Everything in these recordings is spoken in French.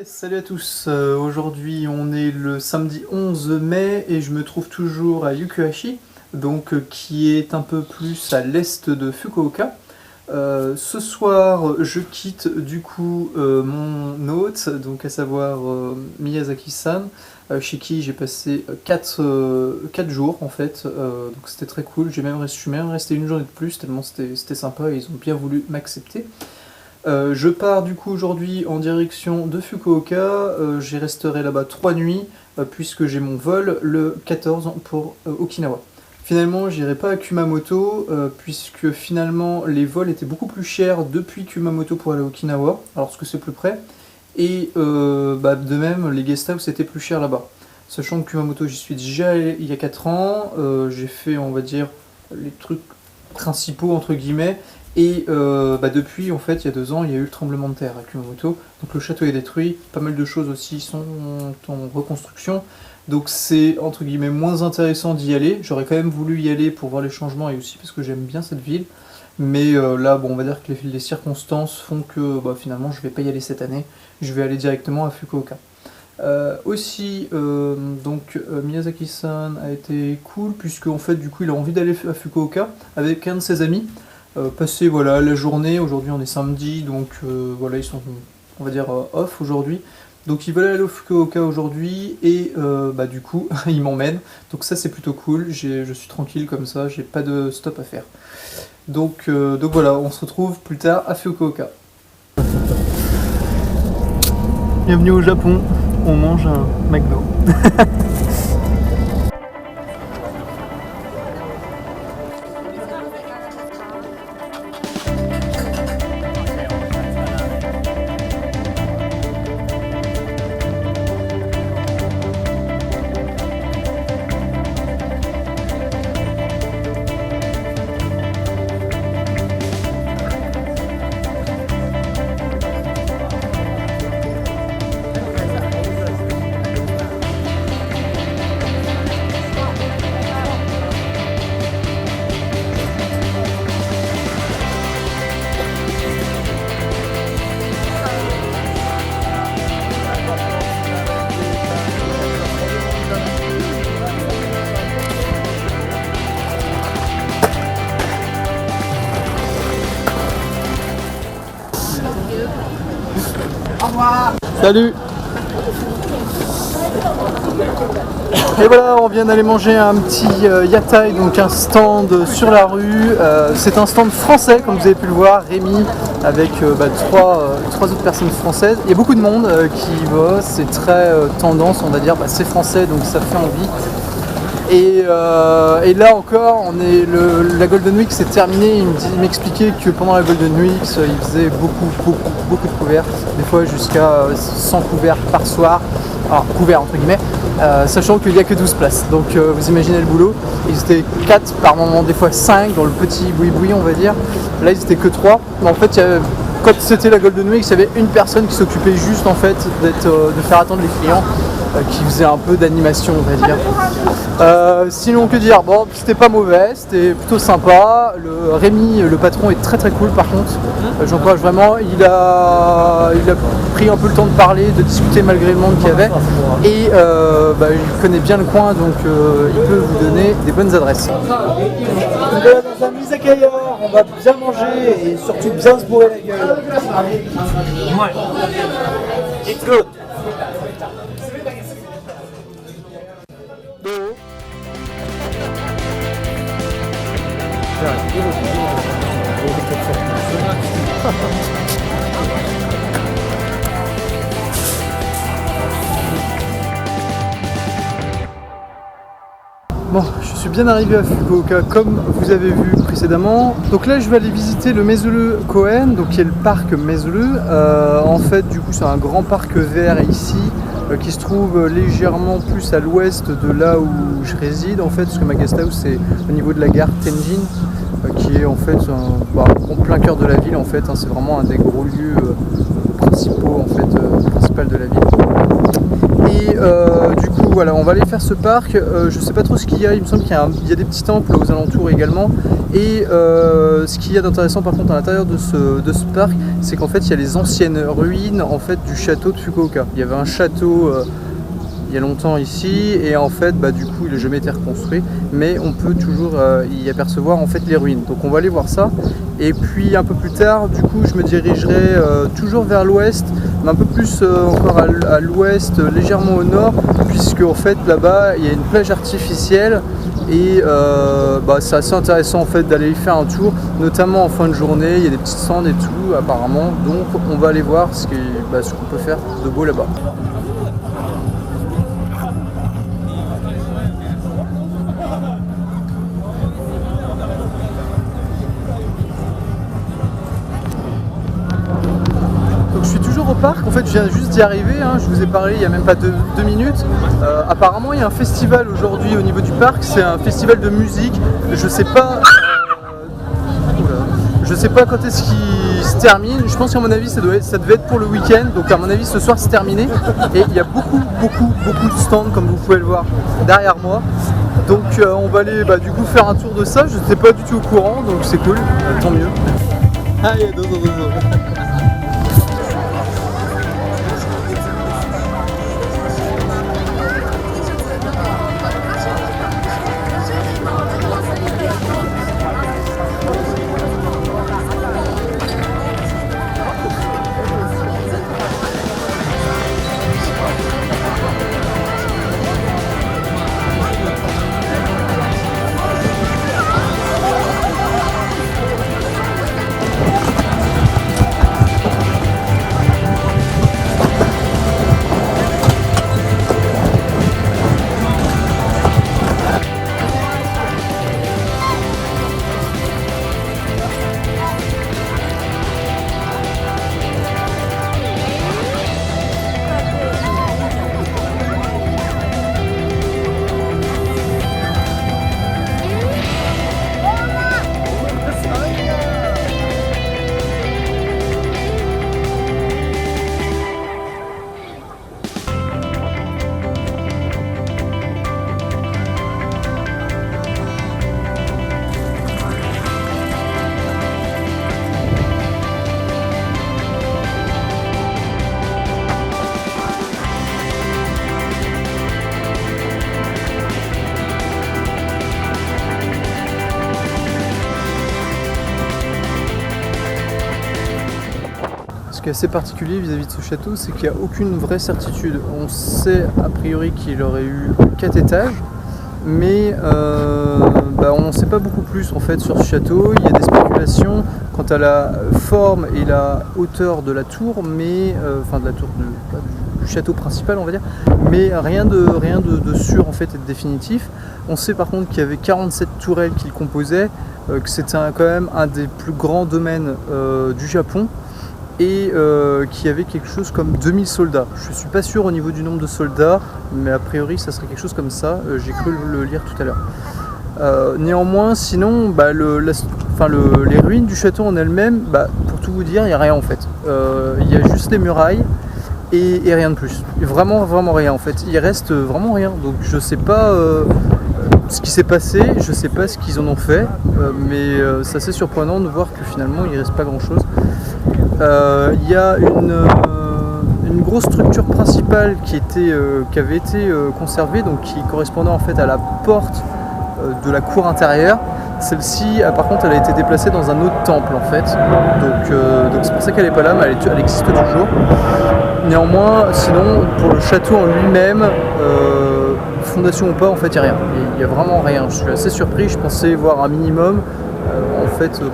Salut à tous, aujourd'hui on est le samedi 11 mai et je me trouve toujours à Yukuhashi, qui est un peu plus à l'est de Fukuoka. Ce soir je quitte du coup mon hôte, donc à savoir Miyazaki-san, chez qui j'ai passé 4 jours en fait, donc c'était très cool, je suis même resté une journée de plus tellement c'était sympa et ils ont bien voulu m'accepter. Je pars du coup aujourd'hui en direction de Fukuoka, j'y resterai là-bas 3 nuits puisque j'ai mon vol le 14 pour Okinawa. Finalement j'irai pas à Kumamoto puisque finalement les vols étaient beaucoup plus chers depuis Kumamoto pour aller à Okinawa, alors que c'est plus près, et de même les guest house étaient plus chers là-bas. Sachant que Kumamoto j'y suis déjà allé il y a 4 ans, j'ai fait on va dire les trucs principaux entre guillemets. Et depuis, en fait, il y a 2 ans, il y a eu le tremblement de terre à Kumamoto. Donc le château est détruit, pas mal de choses aussi sont en reconstruction. Donc c'est, entre guillemets, moins intéressant d'y aller. J'aurais quand même voulu y aller pour voir les changements et aussi parce que j'aime bien cette ville. Mais là, bon, on va dire que les circonstances font que finalement, je vais pas y aller cette année. Je vais aller directement à Fukuoka. Miyazaki-san a été cool puisque en fait du coup il a envie d'aller à Fukuoka avec un de ses amis. Passer voilà, la journée, aujourd'hui on est samedi, donc voilà, ils sont on va dire off aujourd'hui. Donc ils veulent aller au Fukuoka aujourd'hui et du coup ils m'emmènent. Donc ça c'est plutôt cool, je suis tranquille comme ça, j'ai pas de stop à faire. Donc voilà, on se retrouve plus tard à Fukuoka. Bienvenue au Japon, on mange un McDo. Salut. Et voilà, on vient d'aller manger un petit yatai, donc un stand sur la rue. C'est un stand français, comme vous avez pu le voir, Rémi, avec trois autres personnes françaises. Il y a beaucoup de monde qui y va, c'est très tendance, on va dire, c'est français, donc ça fait envie. Et là encore, la Golden Week s'est terminée. Il m'expliquait que pendant la Golden Week, il faisait beaucoup de couverts, des fois jusqu'à 100 couverts par soir, alors couverts entre guillemets, sachant qu'il n'y a que 12 places. Donc vous imaginez le boulot. Ils étaient 4 par moment, des fois 5 dans le petit boui-boui on va dire. Là ils étaient que 3. Mais en fait, quand c'était la Golden Week, il y avait une personne qui s'occupait juste en fait de faire attendre les clients, qui faisait un peu d'animation on va dire. Sinon que dire, bon c'était pas mauvais, c'était plutôt sympa. Rémi, le patron, est très cool par contre, j'encourage vraiment, il a pris un peu le temps de parler, de discuter malgré le monde qu'il y avait, et il connaît bien le coin, donc il peut vous donner des bonnes adresses. On est dans un izakaya, on va bien manger et surtout bien se bourrer la gueule. Ouais. It's good. Bon, je suis bien arrivé à Fukuoka comme vous avez vu précédemment. Donc là je vais aller visiter le Maizuru Koen, donc qui est le parc Maizuru. En fait du coup c'est un grand parc vert ici qui se trouve légèrement plus à l'ouest de là où je réside en fait, parce que ma guest house c'est au niveau de la gare Tenjin, qui est en fait en plein cœur de la ville en fait, c'est vraiment un des gros lieux principaux en fait, principal de la ville. Et du coup voilà, on va aller faire ce parc. Je sais pas trop ce qu'il y a, il me semble qu'il y a des petits temples aux alentours également. Et ce qu'il y a d'intéressant par contre à l'intérieur de ce parc, c'est qu'en fait il y a les anciennes ruines en fait du château de Fukuoka. Il y avait un château il y a longtemps ici, et en fait du coup il n'a jamais été reconstruit, mais on peut toujours y apercevoir en fait les ruines. Donc on va aller voir ça, et puis un peu plus tard du coup je me dirigerai toujours vers l'ouest, mais un peu plus encore à l'ouest, légèrement au nord, puisque en fait là-bas il y a une plage artificielle, et c'est assez intéressant en fait d'aller y faire un tour, notamment en fin de journée. Il y a des petites stands et tout apparemment, donc on va aller voir ce qu'on peut faire de beau là-bas. Au parc, en fait je viens juste d'y arriver, hein. Je vous ai parlé il n'y a même pas deux minutes. Apparemment il y a un festival aujourd'hui au niveau du parc, c'est un festival de musique, je sais pas quand est-ce qu'il se termine. Je pense qu'à mon avis ça devait être pour le week-end, donc à mon avis ce soir c'est terminé, et il y a beaucoup de stands comme vous pouvez le voir derrière moi. Donc on va aller du coup faire un tour de ça, je n'étais pas du tout au courant, donc c'est cool, tant mieux. Allez, Ce qui est assez particulier vis-à-vis de ce château, c'est qu'il n'y a aucune vraie certitude. On sait a priori qu'il aurait eu 4 étages, mais on n'en sait pas beaucoup plus en fait sur ce château. Il y a des spéculations quant à la forme et la hauteur de la tour, mais de la tour du château principal, on va dire, mais rien de sûr en fait et de définitif. On sait par contre qu'il y avait 47 tourelles qui le composaient, que c'était quand même un des plus grands domaines du Japon, et qu'il y avait quelque chose comme 2000 soldats. Je suis pas sûr au niveau du nombre de soldats, mais a priori ça serait quelque chose comme ça, j'ai cru le lire tout à l'heure. Néanmoins, sinon, les ruines du château en elles-mêmes, pour tout vous dire, il n'y a rien en fait. Il y a juste les murailles et rien de plus. Vraiment rien en fait. Il reste vraiment rien. Donc je sais pas ce qui s'est passé, je sais pas ce qu'ils en ont fait, mais c'est assez surprenant de voir que finalement il reste pas grand-chose. Il y a une grosse structure principale qui avait été conservée, donc qui correspondait en fait à la porte de la cour intérieure. Celle-ci, par contre, elle a été déplacée dans un autre temple en fait, donc c'est pour ça qu'elle n'est pas là, mais elle existe toujours. Néanmoins, sinon, pour le château en lui-même, fondation ou pas, en fait, il n'y a rien. Il n'y a vraiment rien. Je suis assez surpris, je pensais voir un minimum. En fait, non.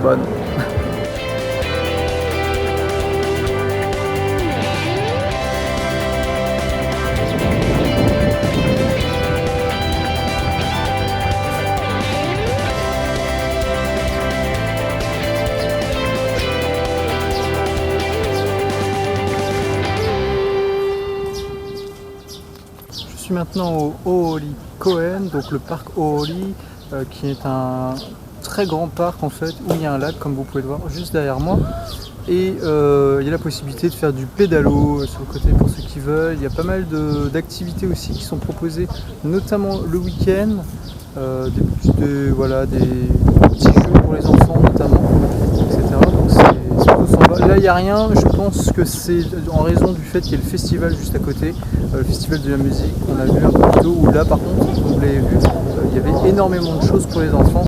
Je suis maintenant au Ohori Koen, donc le parc Ohori, qui est un très grand parc en fait, où il y a un lac comme vous pouvez le voir juste derrière moi. Et il y a la possibilité de faire du pédalo sur le côté pour ceux qui veulent. Il y a pas mal d'activités aussi qui sont proposées, notamment le week-end. Voilà, des petits jeux pour les enfants notamment, etc. Donc c'est plutôt sympa. Là il n'y a rien, je pense que c'est en raison du fait qu'il y ait le festival juste à côté, le festival de la musique qu'on a vu un peu plus tôt, où là par contre, comme vous l'avez vu, il y avait énormément de choses pour les enfants.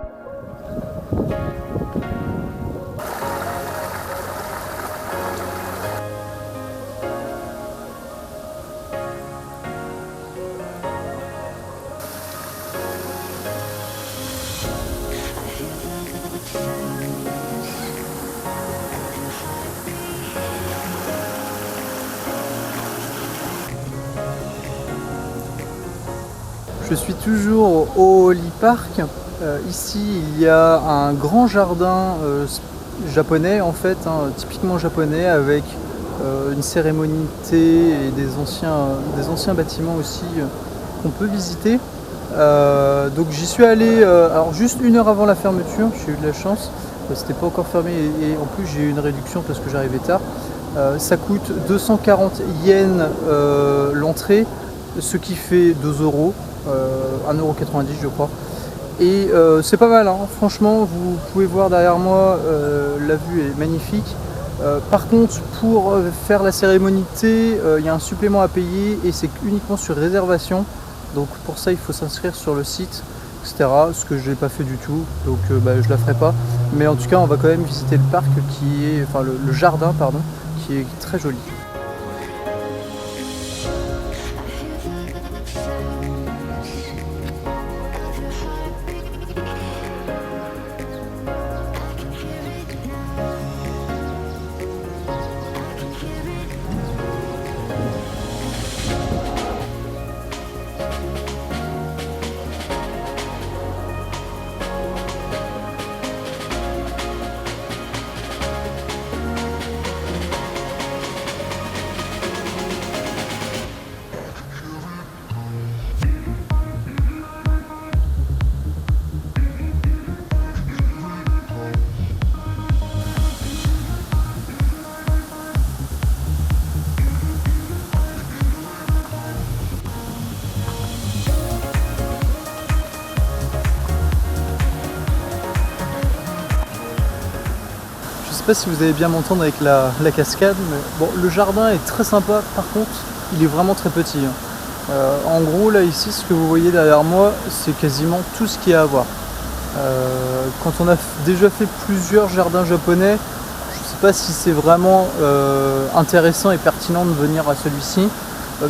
Je suis toujours au Oli Park. Ici, il y a un grand jardin japonais, en fait, hein, typiquement japonais, avec une cérémonie de thé et des anciens bâtiments aussi qu'on peut visiter. Donc j'y suis allé alors juste 1 heure avant la fermeture, j'ai eu de la chance, c'était pas encore fermé et en plus j'ai eu une réduction parce que j'arrivais tard. Ça coûte 240 yens l'entrée, ce qui fait 2 euros. 1,90 € je crois. Et c'est pas mal, hein. Franchement, vous pouvez voir derrière moi, la vue est magnifique. Par contre, pour faire la cérémonie de thé, il y a un supplément à payer et c'est uniquement sur réservation. Donc pour ça, il faut s'inscrire sur le site, etc. Ce que je n'ai pas fait du tout, donc je la ferai pas. Mais en tout cas, on va quand même visiter le parc le jardin, pardon, qui est très joli. Je sais pas si vous allez bien m'entendre avec la cascade, mais bon, le jardin est très sympa, par contre il est vraiment très petit, hein. En gros là ici, ce que vous voyez derrière moi, c'est quasiment tout ce qu'il y a à voir. Quand on a déjà fait plusieurs jardins japonais, je sais pas si c'est vraiment intéressant et pertinent de venir à celui-ci.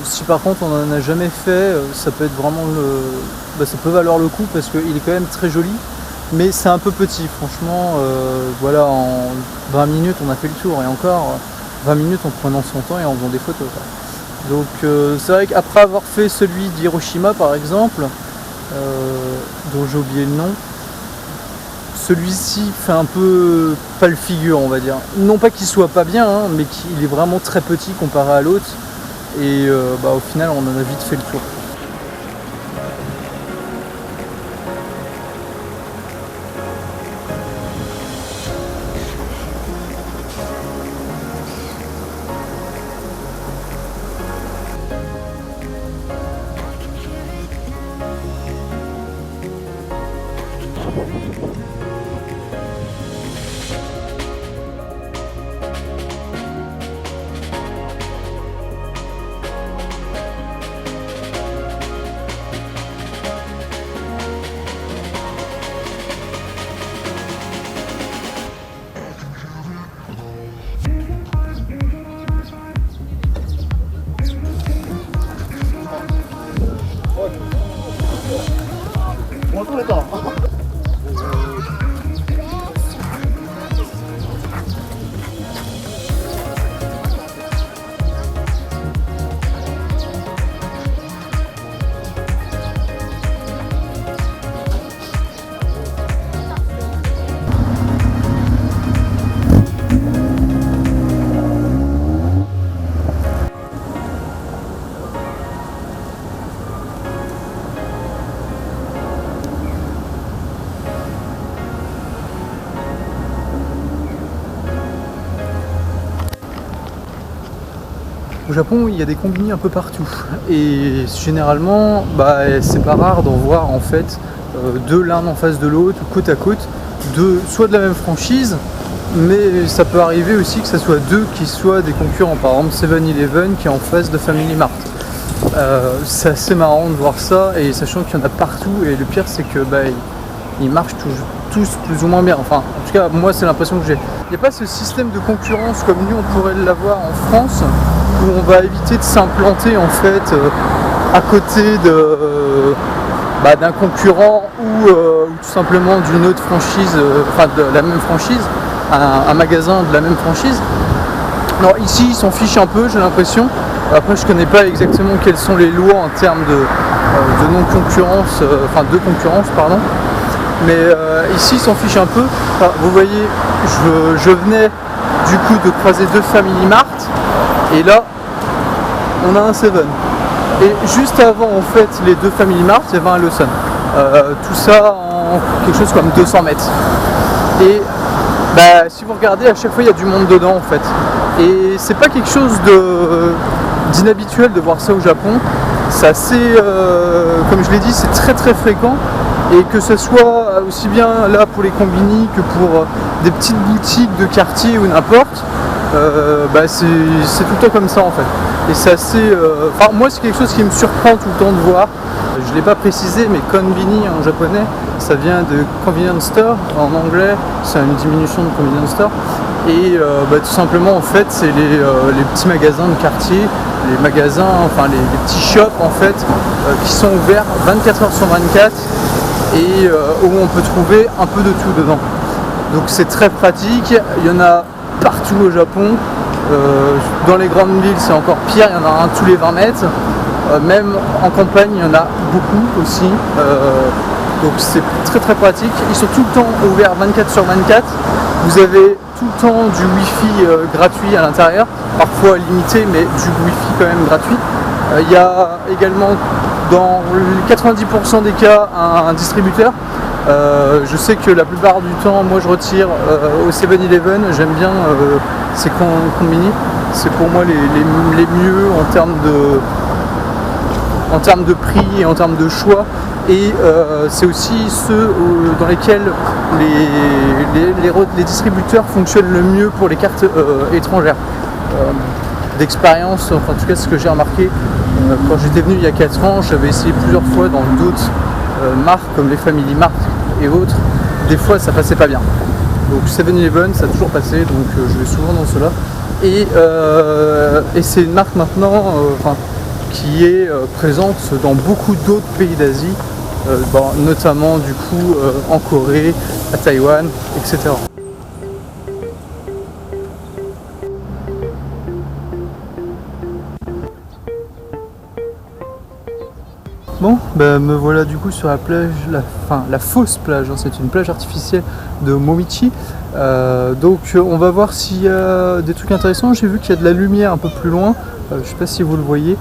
Si par contre on n'en a jamais fait, ça peut être vraiment ça peut valoir le coup parce qu'il est quand même très joli. Mais c'est un peu petit, franchement, voilà, en 20 minutes on a fait le tour, et encore 20 minutes en prenant son temps et en faisant des photos, quoi. Donc c'est vrai qu'après avoir fait celui d'Hiroshima par exemple, dont j'ai oublié le nom, celui-ci fait un peu pâle figure, on va dire. Non pas qu'il soit pas bien, hein, mais qu'il est vraiment très petit comparé à l'autre, et au final on en a vite fait le tour. Japon, il y a des combini un peu partout. Et généralement, c'est pas rare d'en voir en fait deux l'un en face de l'autre, côte à côte, soit de la même franchise, mais ça peut arriver aussi que ce soit deux qui soient des concurrents. Par exemple, 7-Eleven qui est en face de Family Mart. C'est assez marrant de voir ça, et sachant qu'il y en a partout, et le pire c'est que ils marchent tous plus ou moins bien. Enfin, en tout cas, moi c'est l'impression que j'ai. Il n'y a pas ce système de concurrence comme nous on pourrait l'avoir en France, où on va éviter de s'implanter en fait à côté d'un concurrent ou tout simplement d'une autre franchise, de la même franchise, un magasin de la même franchise. Non, ici ils s'en fichent un peu, j'ai l'impression. Après, je connais pas exactement quelles sont les lois en termes de non-concurrence, de concurrence, pardon. Mais ici, ils s'en fichent un peu. Enfin, vous voyez, je venais du coup de croiser deux Family Mart, et là, on a un 7. Et juste avant, en fait, les deux Family Mart, il y avait un Lawson. Tout ça en quelque chose comme 200 mètres. Et si vous regardez, à chaque fois, il y a du monde dedans, en fait. Et c'est pas quelque chose d'inhabituel de voir ça au Japon. C'est assez, comme je l'ai dit, c'est très très fréquent, et que ce soit aussi bien là pour les combini que pour des petites boutiques de quartier ou n'importe, c'est tout le temps comme ça en fait. Et c'est assez, moi c'est quelque chose qui me surprend tout le temps de voir. Je ne l'ai pas précisé, mais konbini en japonais, ça vient de convenience store en anglais, c'est une diminution de convenience store. Et tout simplement en fait c'est les petits magasins de quartier, les magasins, les petits shops en fait, qui sont ouverts 24 heures sur 24, et où on peut trouver un peu de tout dedans. Donc c'est très pratique, il y en a partout au Japon. Dans les grandes villes c'est encore pire, il y en a un tous les 20 mètres. Même en campagne il y en a beaucoup aussi. Donc c'est très très pratique. Ils sont tout le temps ouverts 24 sur 24. Vous avez tout le temps du wifi gratuit à l'intérieur, parfois limité, mais du wifi quand même gratuit. Il y a également dans 90% des cas un distributeur. Je sais que la plupart du temps, moi je retire au 7-Eleven, j'aime bien ces combini. C'est pour moi les mieux en termes de prix et en termes de choix. Et c'est aussi ceux dans lesquels les distributeurs fonctionnent le mieux pour les cartes étrangères. D'expérience, en tout cas ce que j'ai remarqué quand j'étais venu il y a 4 ans, j'avais essayé plusieurs fois dans d'autres marques comme les Family Mart et autres. Des fois ça passait pas bien. Donc 7-Eleven ça a toujours passé, donc je vais souvent dans cela. Et c'est une marque maintenant qui est présente dans beaucoup d'autres pays d'Asie, notamment du coup en Corée, à Taïwan, etc. Bon, me voilà du coup sur la plage, la fausse plage, c'est une plage artificielle de Momichi. Donc on va voir s'il y a des trucs intéressants. J'ai vu qu'il y a de la lumière un peu plus loin, je sais pas si vous le voyez.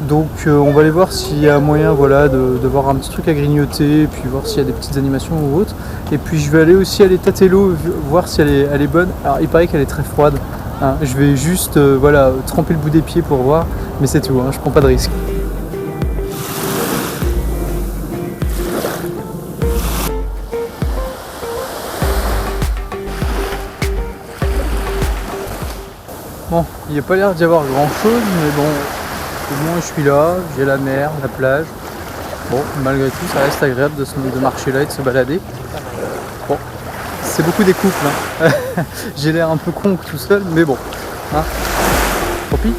Donc on va aller voir s'il y a moyen de voir un petit truc à grignoter, et puis voir s'il y a des petites animations ou autres. Et puis je vais aller aussi aller tâter l'eau, voir si elle est bonne. Alors il paraît qu'elle est très froide, hein. Je vais juste tremper le bout des pieds pour voir, mais c'est tout, hein, je prends pas de risque. Bon, il n'y a pas l'air d'y avoir grand chose, mais bon, au moins je suis là, j'ai la mer, la plage. Bon, malgré tout, ça reste agréable de marcher là et de se balader. Bon, c'est beaucoup des couples, hein. J'ai l'air un peu con tout seul, mais bon, hein. Tant pis.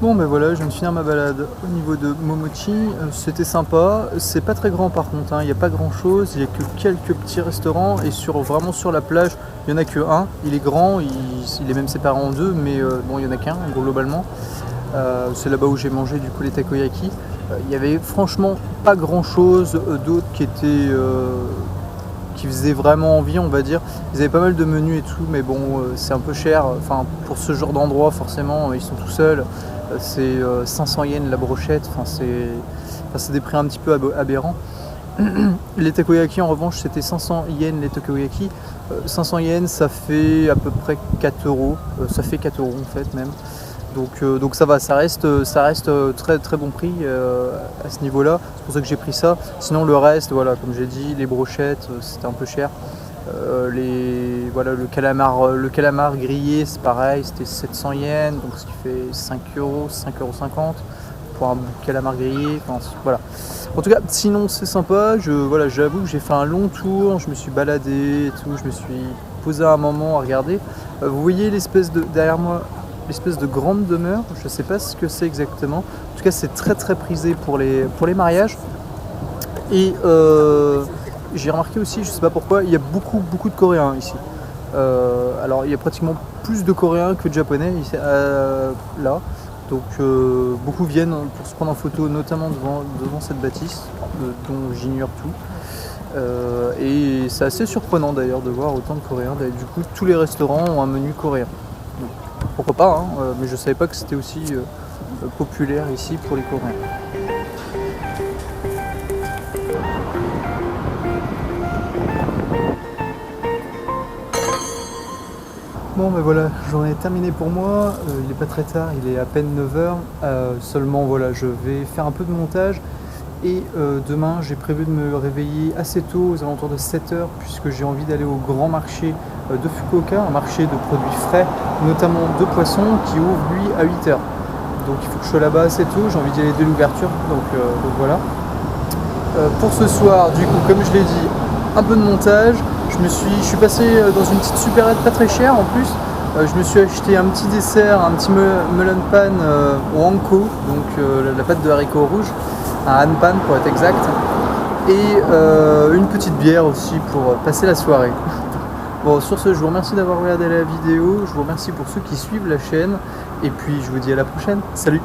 Bon voilà, je viens de finir ma balade au niveau de Momochi, c'était sympa, c'est pas très grand par contre, hein. Il n'y a pas grand chose, il n'y a que quelques petits restaurants, et vraiment sur la plage, il n'y en a que un, il est grand, il est même séparé en deux, mais bon il n'y en a qu'un globalement. C'est là-bas où j'ai mangé du coup les takoyaki, Il y avait franchement pas grand chose d'autre qui faisait vraiment envie, on va dire. Ils avaient pas mal de menus et tout, mais bon, c'est un peu cher. Enfin, pour ce genre d'endroit, forcément, ils sont tout seuls. C'est 500 yens la brochette. Enfin, c'est des prix un petit peu aberrants. Les takoyaki, en revanche, c'était 500 yens les takoyaki. 500 yens, ça fait à peu près 4 euros. Ça fait 4 euros en fait, même. Donc ça va, ça reste très très bon prix à ce niveau-là. C'est pour ça que j'ai pris ça. Sinon le reste, voilà, comme j'ai dit, les brochettes, c'était un peu cher. Voilà, le calamar grillé, c'est pareil, c'était 700 yens, donc ce qui fait 5 euros, 5,50 € pour un calamar grillé. Enfin, voilà. En tout cas, sinon c'est sympa. Voilà, j'avoue que j'ai fait un long tour, je me suis baladé et tout, je me suis posé un moment à regarder. Vous voyez derrière moi, l'espèce de grande demeure, je ne sais pas ce que c'est exactement. En tout cas, c'est très très prisé pour les mariages. Et j'ai remarqué aussi, je ne sais pas pourquoi, il y a beaucoup de Coréens ici. Alors, il y a pratiquement plus de Coréens que de Japonais ici, là. Donc, beaucoup viennent pour se prendre en photo, notamment devant cette bâtisse, dont j'ignore tout. Et c'est assez surprenant d'ailleurs de voir autant de Coréens. Du coup, tous les restaurants ont un menu coréen. Donc, pourquoi pas, hein, mais je savais pas que c'était aussi populaire ici pour les Coréens. Bon ben voilà, j'en ai terminé pour moi, il n'est pas très tard, il est à peine 9 h, seulement voilà, je vais faire un peu de montage et demain j'ai prévu de me réveiller assez tôt, aux alentours de 7 h, puisque j'ai envie d'aller au grand marché de Fukuoka, un marché de produits frais, notamment de poissons, qui ouvre lui à 8 h. Donc il faut que je sois là-bas assez tôt, j'ai envie d'y aller dès l'ouverture, donc voilà. Pour ce soir, du coup, comme je l'ai dit, un peu de montage. Je suis passé dans une petite supérette pas très chère en plus. Je me suis acheté un petit dessert, un petit melon pan au hanko, donc la pâte de haricots rouges, un han pan pour être exact, et une petite bière aussi pour passer la soirée. Bon, sur ce, je vous remercie d'avoir regardé la vidéo, je vous remercie pour ceux qui suivent la chaîne, et puis je vous dis à la prochaine. Salut!